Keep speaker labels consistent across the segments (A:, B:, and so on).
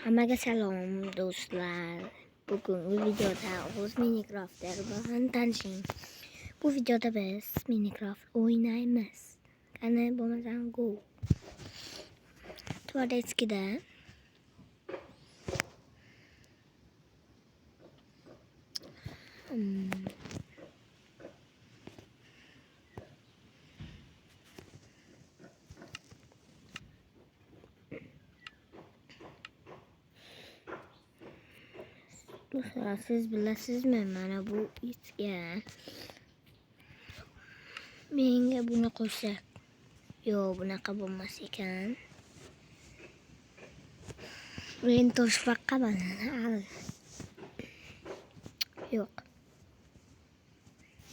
A: Hammaga salom do'stlar. Bugungi videoda o'z Minecraft'lar bilan tanishing. Bu videoda biz Minecraft o'ynaymiz. Qani bo'lmasam go. Tvoretskida Do'stlar, siz bilasizmi, mana bu itga menga buni qo'ysak, yo'q, bunaqa bo'lmas ekan. Men toshbaqaman. Yo'q.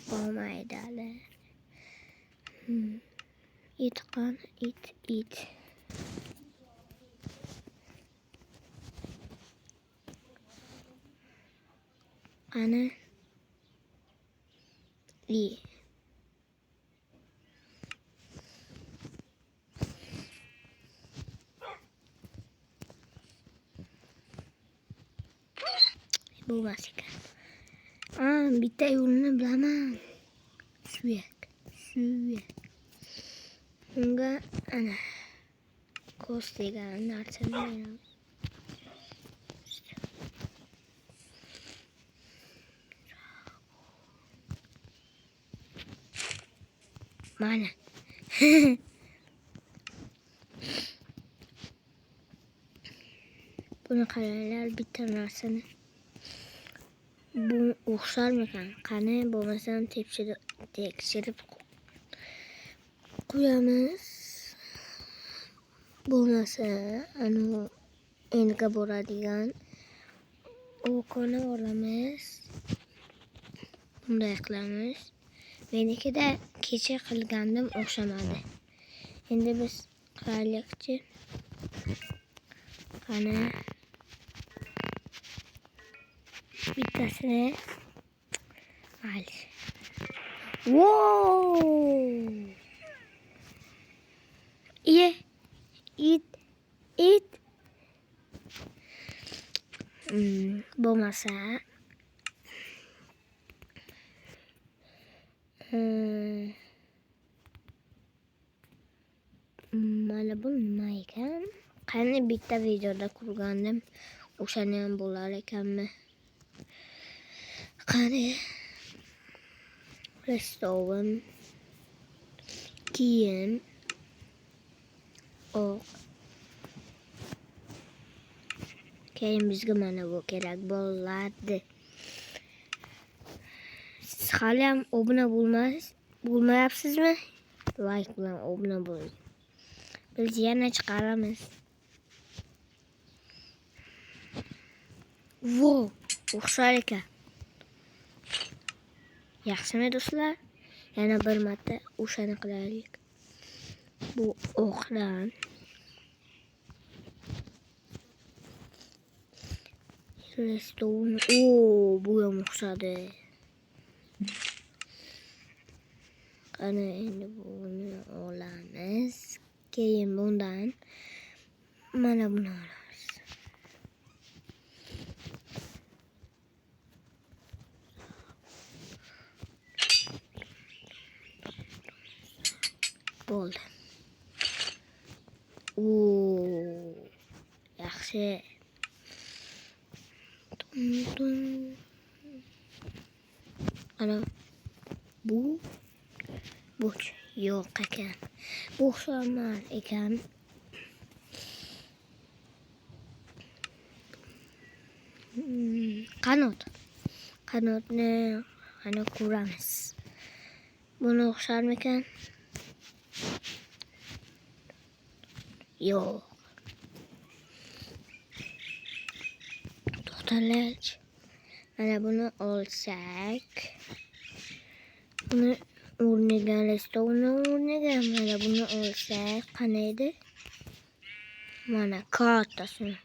A: Bo'lmaydi hali. It qani? It. Qani? Bo'lmas ekan. Bitta yo'lini bilaman. Suyak. Unga ana ko'z degan narsani beramiz. Mana. Buni qaranglar, bitta narsani. Bu o'xsharmikan? Qani bo'lmasam tekshirib qo'yamiz. Bo'lmasa, endiga boradigan o'qoni olamiz. Bunday qilamiz. Menikida kecha qilgandim, o'xshamadi. Endi biz qilaylikchi. Qani bittasini mayli. Wow! It. Bo'lmasa mana bu nima ekan? Qani bitta videoda ko'rgandim, o'shani ham bo'lar ekanmi? Qani restovim, kiyim, keyin bizga mana bu kerak bo'ladi. Siz hali ham obuna bo'lmayapsizmi? Like bilan obuna bo'ling. Biz yana chiqaramiz. Wow, o'xshar ekan. Yaxshimi do'stlar? Yana bir marta o'shani qilaylik. Bu o'qdan Redstone. Bu ham o'xshadi. Qani endi buni olamiz. Keyin bundan mana buni olamiz. Bo'ldi. Yaxshi. Ana bu yo'q ekan. Bu o'xshamas ekan. Qanotni ana ko'ramiz. Buni o'xsharmikan? Yo'q. To'xtalaychi. Mana buni olsak, buni o'rniga, restovni o'rniga mana buni olsak, qani edi? Mana kartasini.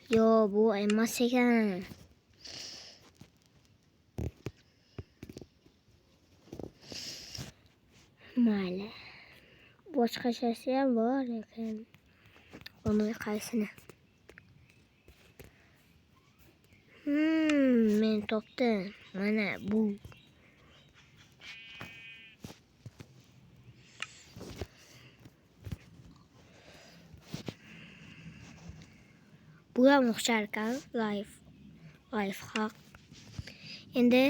A: Yo, bu emas ekan. Mayli. Boshqachasi ham bor ekan. Uni qaysini? Men topdim. Mana bu. Bu ham o'xshar ekan. Life hack. Endi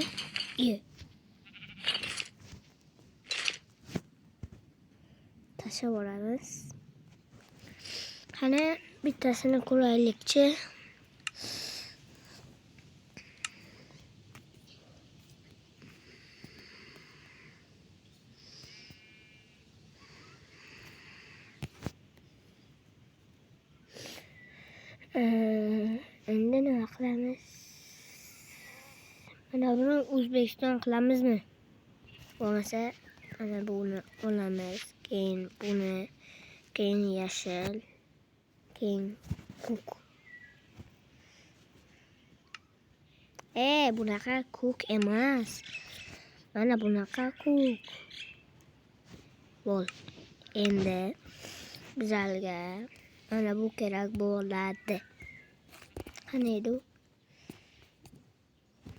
A: tashlab olamiz. Qani bittasini ko'raylikchi. Endi nima qilamiz? Mana buni O'zbekiston qilamizmi? Bo'lmasa mana buni olamiz. Keyin buni, keyin yashil, keyin ko'k. Bunaqa ko'k emas. Mana bunaqa ko'k. Bo'l. Endi bizlarga mana bu kerak bo'ladi. Qani edi u?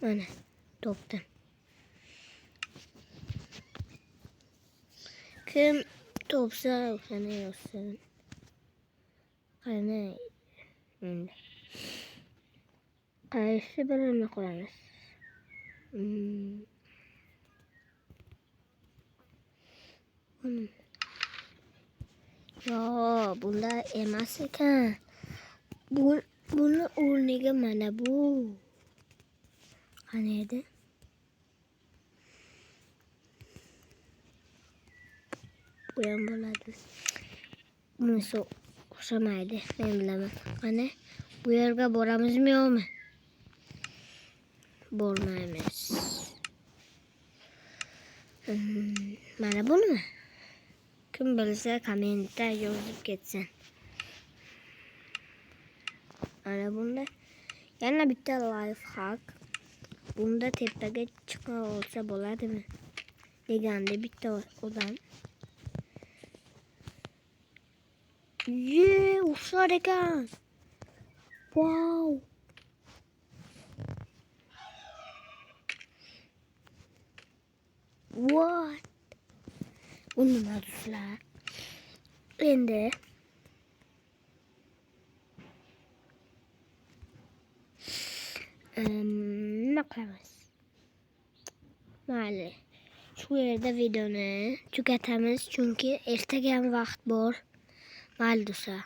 A: Mana topdim. Kim topsa o'shani yozsin. Qani endi qaysi birini qo'yamiz? Yo, bunda emas ekan. Buni o'rniga mana bu. Qani edi? Bu ham bo'ladi. Bunisi o'xshamaydi, men bilaman. Qani bu yerga boramizmi yo'qmi? Bormaymiz. Mana bunimi? Kim bilsa kommentda yozib ketsin. Mana bunda yana bitta life hack. Bunda tepaga chiqa olsa bo'ladimi? Deganda bitta odam. O'xshar ekan. Wow. What? Bu nima do'stlar? Endi nima qilamiz? Mayli. Shu yerda videoni tugatamiz, chunki ertaga ham vaqt bor. Mayli do'stlar.